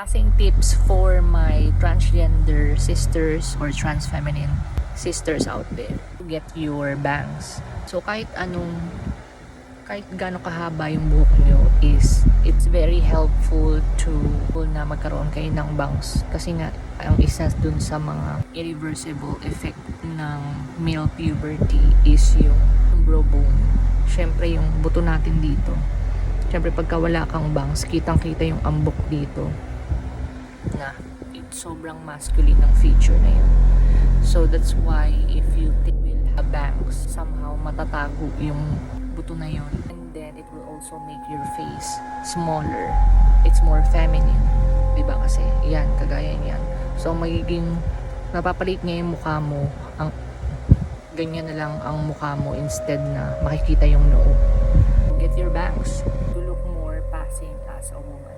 Passing tips for my transgender sisters or trans feminine sisters out there to get your bangs. So kahit gaano kahaba yung buhok nyo it's very helpful to na magkaroon kayo ng bangs kasi nga ang isa dun sa mga irreversible effect ng male puberty is yung brow bone. Syempre yung buto natin dito. Syempre pagka wala kang bangs, kitang-kita yung ambok dito na sobrang masculine ng feature na yun. So that's why if you will have bangs, somehow matatago yung buto na yun, and then it will also make your face smaller. It's more feminine, diba? Kasi yan, kagaya niyan. So magiging napapalit niya yung mukha mo, ang ganyan na lang ang mukha mo instead na makikita yung noo. Get your bangs to look more passing as a woman.